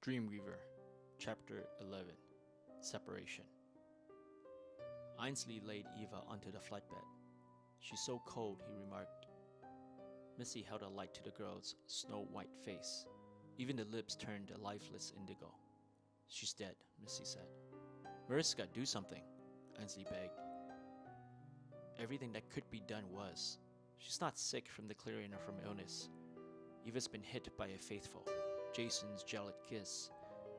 Dreamweaver, Chapter 11, Separation. Ainsley laid Eva onto the flatbed. "She's so cold," he remarked. Missy held a light to the girl's snow-white face. Even the lips turned a lifeless indigo. "She's dead," Missy said. "Mariska, do something," Ainsley begged. Everything that could be done was. She's not sick from the clearing of her illness. Eva's been hit by a faithful. Jason's jealous kiss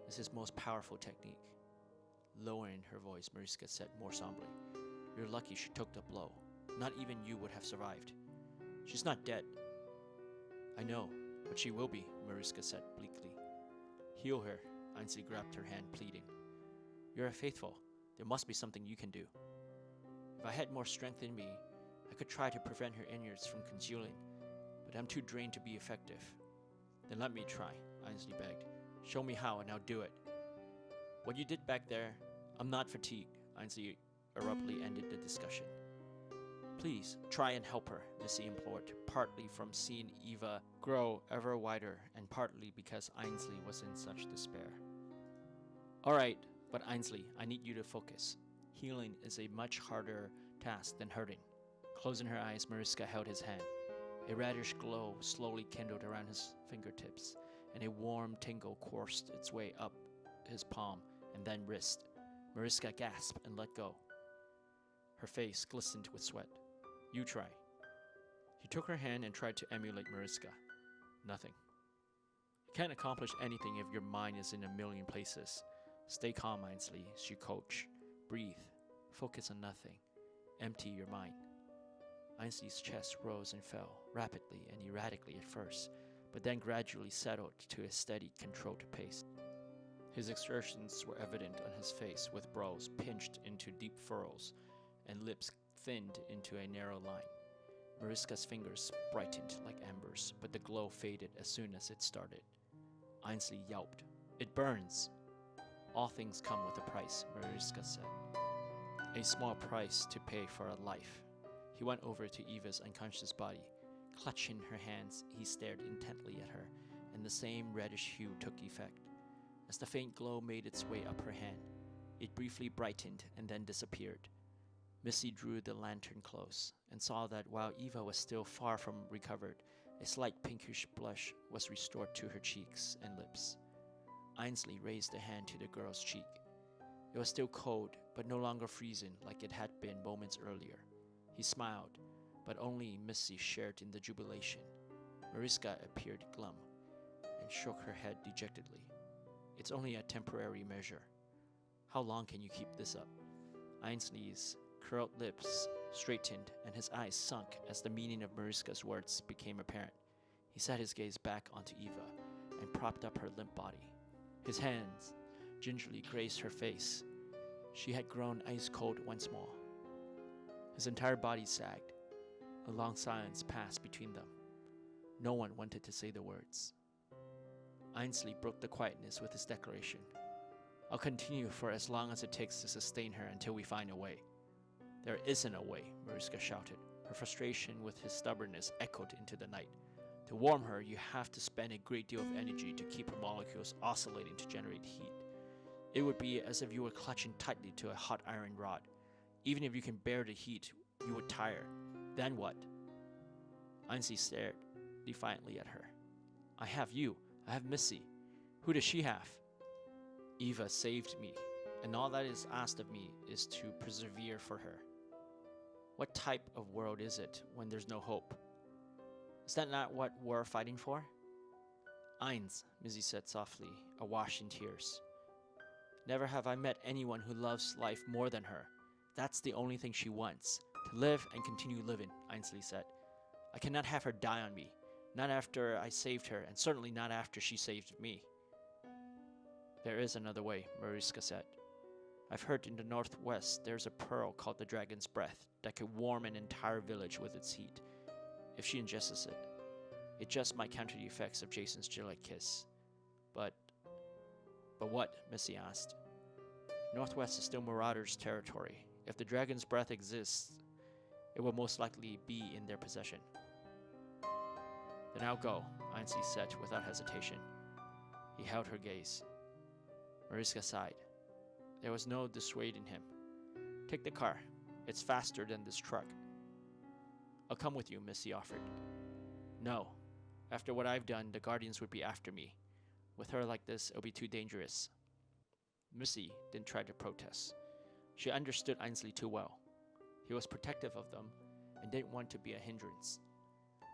is his most powerful technique. Lowering her voice, Mariska said more somberly, "You're lucky she took the blow. Not even you would have survived. She's not dead." "I know, but she will be," Mariska said bleakly. "Heal her," Ainsley grabbed her hand, pleading. "You're a faithful. There must be something you can do." "If I had more strength in me, I could try to prevent her innards from congealing, but I'm too drained to be effective." "Then let me try," Ainsley begged. "Show me how and I'll do it." "What you did back there, I'm not fatigued," Ainsley abruptly ended the discussion. "Please, try and help her," Missy implored, partly from seeing Eva grow ever wider and partly because Ainsley was in such despair. "All right, but Ainsley, I need you to focus. Healing is a much harder task than hurting." Closing her eyes, Mariska held his hand. A reddish glow slowly kindled around his fingertips, and a warm tingle coursed its way up his palm and then wrist. Mariska gasped and let go. Her face glistened with sweat. "You try." He took her hand and tried to emulate Mariska. Nothing. "You can't accomplish anything if your mind is in a million places. Stay calm, Ainsley," she coached. "Breathe. Focus on nothing. Empty your mind." Ainsley's chest rose and fell, rapidly and erratically at first, but then gradually settled to a steady, controlled pace. His exertions were evident on his face, with brows pinched into deep furrows and lips thinned into a narrow line. Mariska's fingers brightened like embers, but the glow faded as soon as it started. Ainsley yelped, "It burns!" "All things come with a price," Mariska said. "A small price to pay for a life." He went over to Eva's unconscious body. Clutching her hands, he stared intently at her, and the same reddish hue took effect. As the faint glow made its way up her hand, it briefly brightened and then disappeared. Missy drew the lantern close, and saw that while Eva was still far from recovered, a slight pinkish blush was restored to her cheeks and lips. Ainsley raised a hand to the girl's cheek. It was still cold, but no longer freezing like it had been moments earlier. He smiled, but only Missy shared in the jubilation. Mariska appeared glum, and shook her head dejectedly. "It's only a temporary measure. How long can you keep this up?" Ainsley's curled lips straightened, and his eyes sunk as the meaning of Mariska's words became apparent. He set his gaze back onto Eva, and propped up her limp body. His hands gingerly grazed her face. She had grown ice-cold once more. His entire body sagged. A long silence passed between them. No one wanted to say the words. Ainsley broke the quietness with his declaration. "I'll continue for as long as it takes to sustain her until we find a way." "There isn't a way," Mariska shouted. Her frustration with his stubbornness echoed into the night. "To warm her, you have to spend a great deal of energy to keep her molecules oscillating to generate heat. It would be as if you were clutching tightly to a hot iron rod. Even if you can bear the heat, you would tire. Then what?" Ainsley stared defiantly at her. "I have you. I have Missy. Who does she have?" "Eva saved me, and all that is asked of me is to persevere for her." "What type of world is it when there's no hope? Is that not what we're fighting for?" "Ains," Missy said softly, awash in tears. "Never have I met anyone who loves life more than her. That's the only thing she wants. To live and continue living," Ainsley said. "I cannot have her die on me. Not after I saved her, and certainly not after she saved me." "There is another way," Mariska said. "I've heard in the northwest there's a pearl called the Dragon's Breath that could warm an entire village with its heat. If she ingests it, it just might counter the effects of Jason's jealous kiss." But what?" Missy asked. "Northwest is still Marauder's territory. If the Dragon's Breath exists, it will most likely be in their possession." "Then I'll go," Ainsley said without hesitation. He held her gaze. Mariska sighed. There was no dissuading him. Take the car. It's faster than this truck. I'll come with you, Missy offered. No. After what I've done, the Guardians would be after me. With her like this, it'll be too dangerous. Missy didn't try to protest. She understood Ainsley too well. He was protective of them and didn't want to be a hindrance.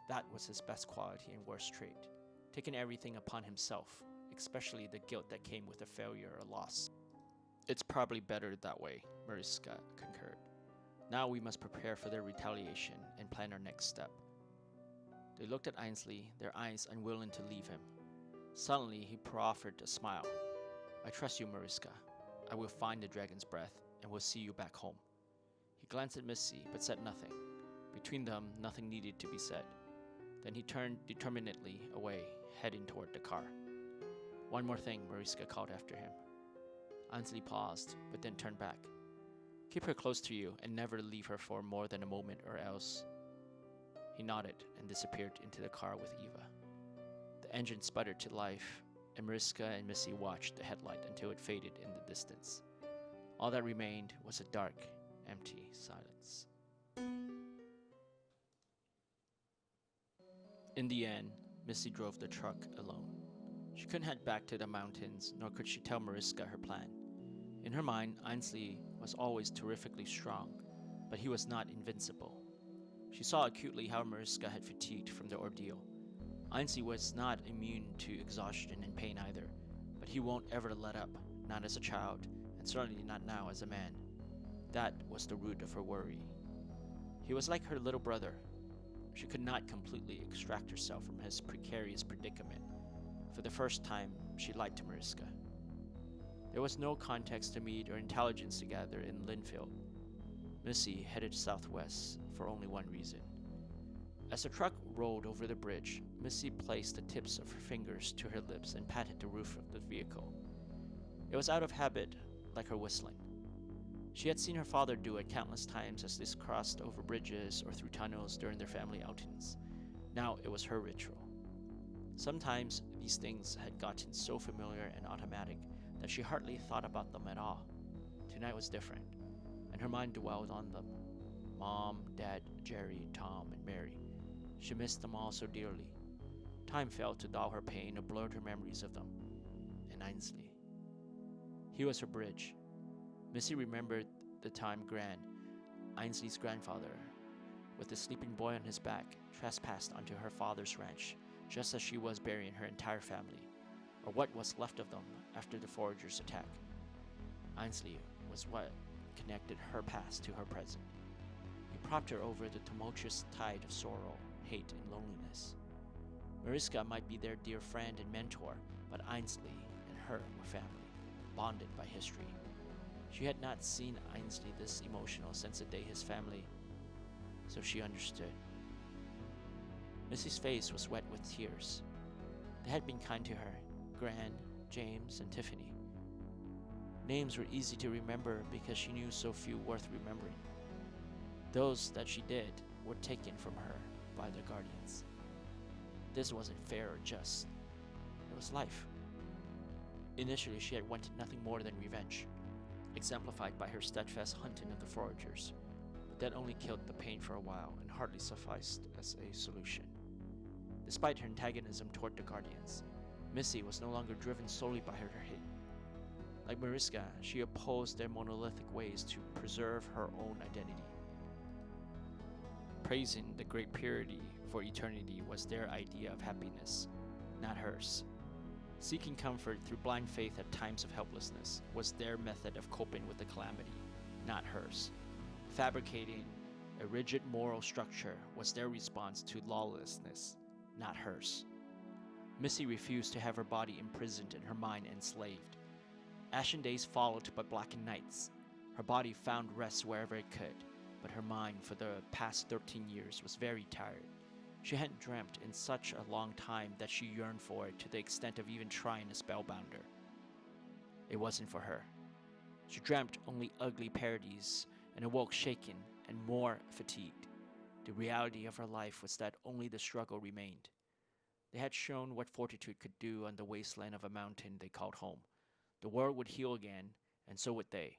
That was his best quality and worst trait, taking everything upon himself, especially the guilt that came with a failure or loss. It's probably better that way, Mariska concurred. Now we must prepare for their retaliation and plan our next step. They looked at Ainsley, their eyes unwilling to leave him. Suddenly, he proffered a smile. I trust you, Mariska. I will find the dragon's breath, and we'll see you back home. He glanced at Missy, but said nothing. Between them, nothing needed to be said. Then he turned determinedly away, heading toward the car. One more thing, Mariska called after him. Ainsley paused, but then turned back. Keep her close to you and never leave her for more than a moment or else. He nodded and disappeared into the car with Eva. The engine sputtered to life, and Mariska and Missy watched the headlight until it faded in the distance. All that remained was a dark, empty silence. In the end, Missy drove the truck alone. She couldn't head back to the mountains, nor could she tell Mariska her plan. In her mind, Ainsley was always terrifically strong, but he was not invincible. She saw acutely how Mariska had fatigued from the ordeal. Ainsley was not immune to exhaustion and pain either, but he won't ever let up, not as a child, and certainly not now as a man. That was the root of her worry. He was like her little brother. She could not completely extract herself from his precarious predicament. For the first time, she lied to Mariska. There was no context to meet or intelligence to gather in Linfield. Missy headed southwest for only one reason. As the truck rolled over the bridge, Missy placed the tips of her fingers to her lips and patted the roof of the vehicle. It was out of habit, like her whistling. She had seen her father do it countless times as they crossed over bridges or through tunnels during their family outings. Now it was her ritual. Sometimes these things had gotten so familiar and automatic that she hardly thought about them at all. Tonight was different, and her mind dwelled on them. Mom, Dad, Jerry, Tom, and Mary. She missed them all so dearly. Time failed to dull her pain or blurred her memories of them. And Ainsley. He was her bridge. Missy remembered the time Gran, Ainsley's grandfather, with the sleeping boy on his back, trespassed onto her father's ranch, just as she was burying her entire family, or what was left of them after the foragers' attack. Ainsley was what connected her past to her present. He propped her over the tumultuous tide of sorrow, hate, and loneliness. Mariska might be their dear friend and mentor, but Ainsley and her were family, bonded by history. She had not seen Ainsley this emotional since the day his family, so she understood. Missy's face was wet with tears. They had been kind to her, Gran, James, and Tiffany. Names were easy to remember because she knew so few worth remembering. Those that she did were taken from her by the Guardians. This wasn't fair or just. It was life. Initially, she had wanted nothing more than revenge, exemplified by her steadfast hunting of the foragers. But that only killed the pain for a while and hardly sufficed as a solution. Despite her antagonism toward the Guardians, Missy was no longer driven solely by her hate. Like Mariska, she opposed their monolithic ways to preserve her own identity. Praising the great purity for eternity was their idea of happiness, not hers. Seeking comfort through blind faith at times of helplessness was their method of coping with the calamity, not hers. Fabricating a rigid moral structure was their response to lawlessness, not hers. Missy refused to have her body imprisoned and her mind enslaved. Ashen days followed by blackened nights. Her body found rest wherever it could, but her mind for the past 13 years was very tired. She hadn't dreamt in such a long time that she yearned for it to the extent of even trying a spellbounder. It wasn't for her. She dreamt only ugly parodies and awoke shaken and more fatigued. The reality of her life was that only the struggle remained. They had shown what fortitude could do on the wasteland of a mountain they called home. The world would heal again, and so would they.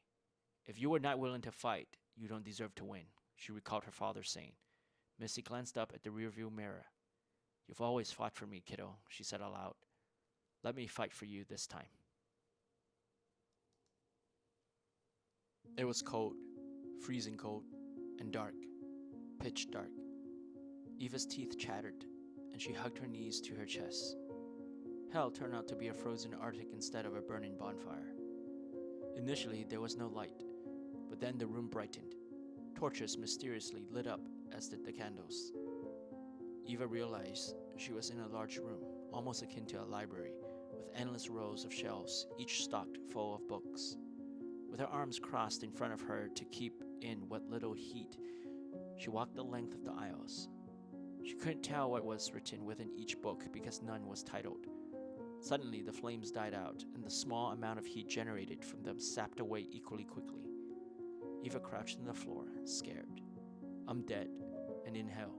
If you were not willing to fight, you don't deserve to win, she recalled her father saying. Missy glanced up at the rearview mirror. You've always fought for me, kiddo, she said aloud. Let me fight for you this time. It was cold, freezing cold, and dark, pitch dark. Eva's teeth chattered, and she hugged her knees to her chest. Hell turned out to be a frozen Arctic instead of a burning bonfire. Initially, there was no light, but then the room brightened. Torches mysteriously lit up, as did the candles. Eva realized she was in a large room, almost akin to a library, with endless rows of shelves, each stocked full of books. With her arms crossed in front of her to keep in what little heat, she walked the length of the aisles. She couldn't tell what was written within each book because none was titled. Suddenly, the flames died out, and the small amount of heat generated from them sapped away equally quickly. Eva crouched on the floor, scared. I'm dead, and in hell.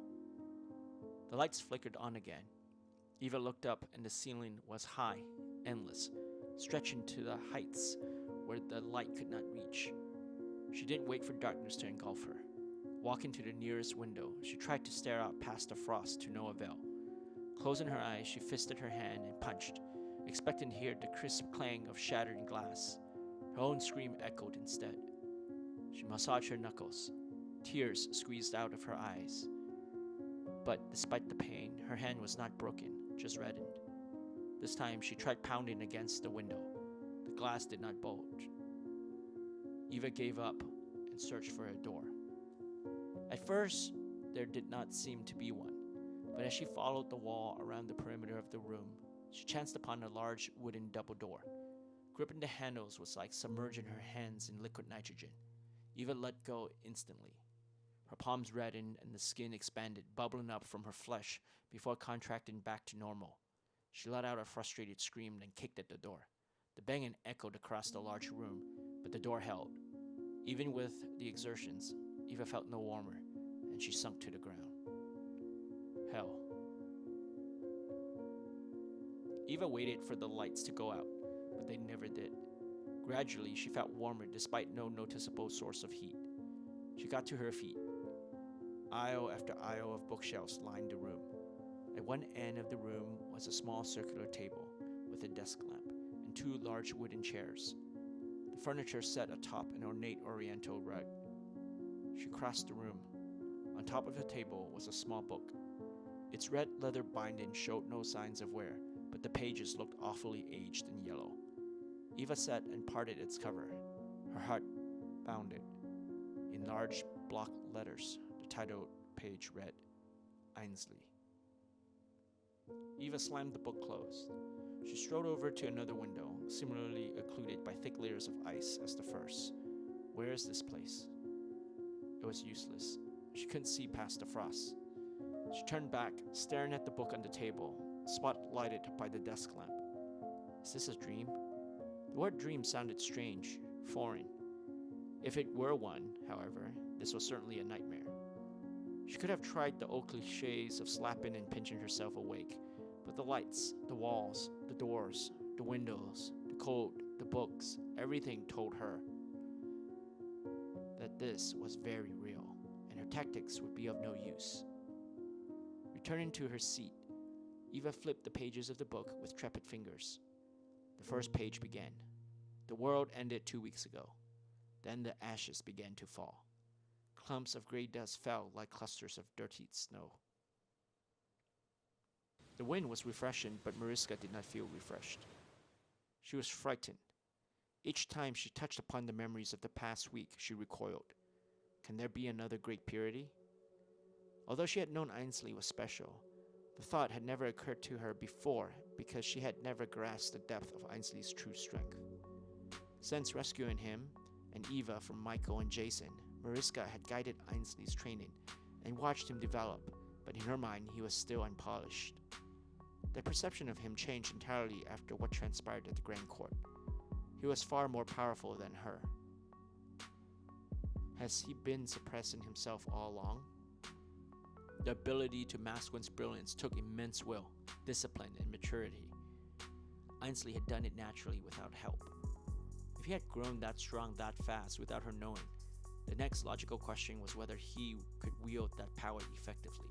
The lights flickered on again. Eva looked up, and the ceiling was high, endless, stretching to the heights where the light could not reach. She didn't wait for darkness to engulf her. Walking to the nearest window, she tried to stare out past the frost to no avail. Closing her eyes, she fisted her hand and punched, expecting to hear the crisp clang of shattering glass. Her own scream echoed instead. She massaged her knuckles. Tears squeezed out of her eyes. But despite the pain, her hand was not broken, just reddened. This time, she tried pounding against the window. The glass did not bulge. Eva gave up and searched for a door. At first, there did not seem to be one, but as she followed the wall around the perimeter of the room, she chanced upon a large wooden double door. Gripping the handles was like submerging her hands in liquid nitrogen. Eva let go instantly. Her palms reddened and the skin expanded, bubbling up from her flesh before contracting back to normal. She let out a frustrated scream and kicked at the door. The banging echoed across the large room, but the door held. Even with the exertions, Eva felt no warmer, and she sunk to the ground. Hell. Eva waited for the lights to go out, but they never did. Gradually, she felt warmer despite no noticeable source of heat. She got to her feet. Aisle after aisle of bookshelves lined the room. At one end of the room was a small circular table with a desk lamp and two large wooden chairs. The furniture sat atop an ornate oriental rug. She crossed the room. On top of the table was a small book. Its red leather binding showed no signs of wear, but the pages looked awfully aged and yellow. Eva sat and parted its cover. Her heart bounded. In large block letters, the title page read, Ainsley. Eva slammed the book closed. She strode over to another window, similarly occluded by thick layers of ice as the first. Where is this place? It was useless. She couldn't see past the frost. She turned back, staring at the book on the table, spotlighted by the desk lamp. Is this a dream? The word dream sounded strange, foreign. If it were one, however, this was certainly a nightmare. She could have tried the old cliches of slapping and pinching herself awake, but the lights, the walls, the doors, the windows, the cold, the books, everything told her that this was very real, and her tactics would be of no use. Returning to her seat, Eva flipped the pages of the book with trepid fingers. The first page began. The world ended 2 weeks ago. Then the ashes began to fall. Clumps of gray dust fell like clusters of dirty snow. The wind was refreshing, but Mariska did not feel refreshed. She was frightened. Each time she touched upon the memories of the past week, she recoiled. Can there be another great purity? Although she had known Ainsley was special, the thought had never occurred to her before because she had never grasped the depth of Ainsley's true strength. Since rescuing him and Eva from Michael and Jason, Mariska had guided Ainsley's training and watched him develop, but in her mind he was still unpolished. The perception of him changed entirely after what transpired at the Grand Court. He was far more powerful than her. Has he been suppressing himself all along? The ability to mask one's brilliance took immense will, discipline, and maturity. Ainsley had done it naturally without help. If he had grown that strong that fast without her knowing, the next logical question was whether he could wield that power effectively.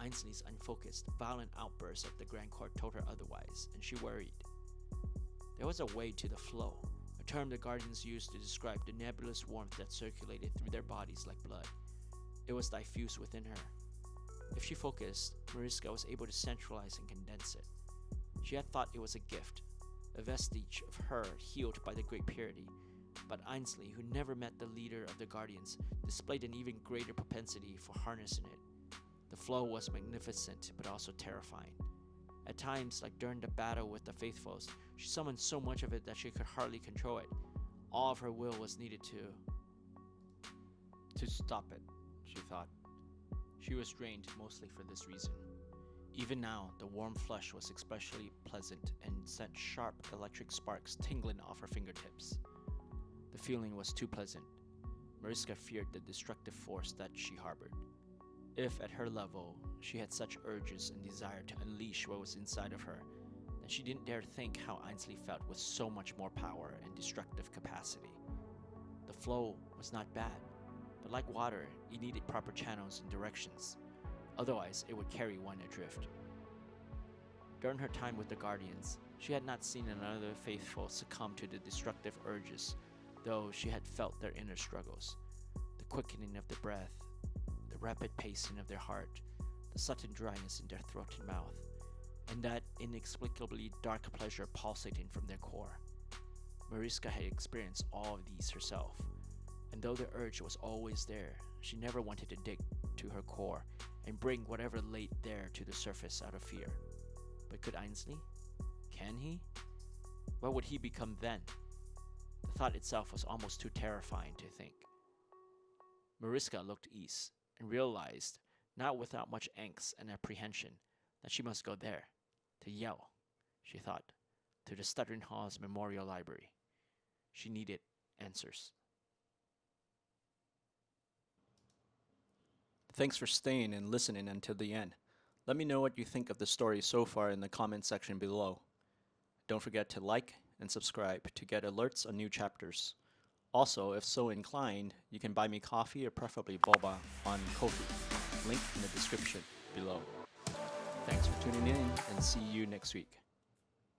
Ainsley's unfocused, violent outburst at the Grand Court told her otherwise, and she worried. There was a way to the flow, a term the Guardians used to describe the nebulous warmth that circulated through their bodies like blood. It was diffused within her. If she focused, Mariska was able to centralize and condense it. She had thought it was a gift, a vestige of her healed by the Great Purity, but Ainsley, who never met the leader of the Guardians, displayed an even greater propensity for harnessing it. The flow was magnificent, but also terrifying. At times, like during the battle with the Faithfuls, she summoned so much of it that she could hardly control it. All of her will was needed to stop it, she thought. She was drained mostly for this reason. Even now, the warm flush was especially pleasant and sent sharp electric sparks tingling off her fingertips. The feeling was too pleasant. Mariska feared the destructive force that she harbored. If, at her level, she had such urges and desire to unleash what was inside of her, then she didn't dare think how Ainsley felt with so much more power and destructive capacity. The flow was not bad, but like water, it needed proper channels and directions. Otherwise, it would carry one adrift. During her time with the Guardians, she had not seen another faithful succumb to the destructive urges, though she had felt their inner struggles. The quickening of the breath, the rapid pacing of their heart, the sudden dryness in their throat and mouth, and that inexplicably dark pleasure pulsating from their core. Mariska had experienced all of these herself, and though the urge was always there, she never wanted to dig to her core and bring whatever laid there to the surface out of fear. But could Ainsley? Can he? What would he become then? The thought itself was almost too terrifying to think. Mariska looked east and realized, not without much angst and apprehension, that she must go there, to Yale, she thought, to the Stuttering Hall's Memorial Library. She needed answers. Thanks for staying and listening until the end. Let me know what you think of the story so far in the comment section below. Don't forget to like and subscribe to get alerts on new chapters. Also, if so inclined, you can buy me coffee or preferably boba on Ko-fi. Link in the description below. Thanks for tuning in and see you next week.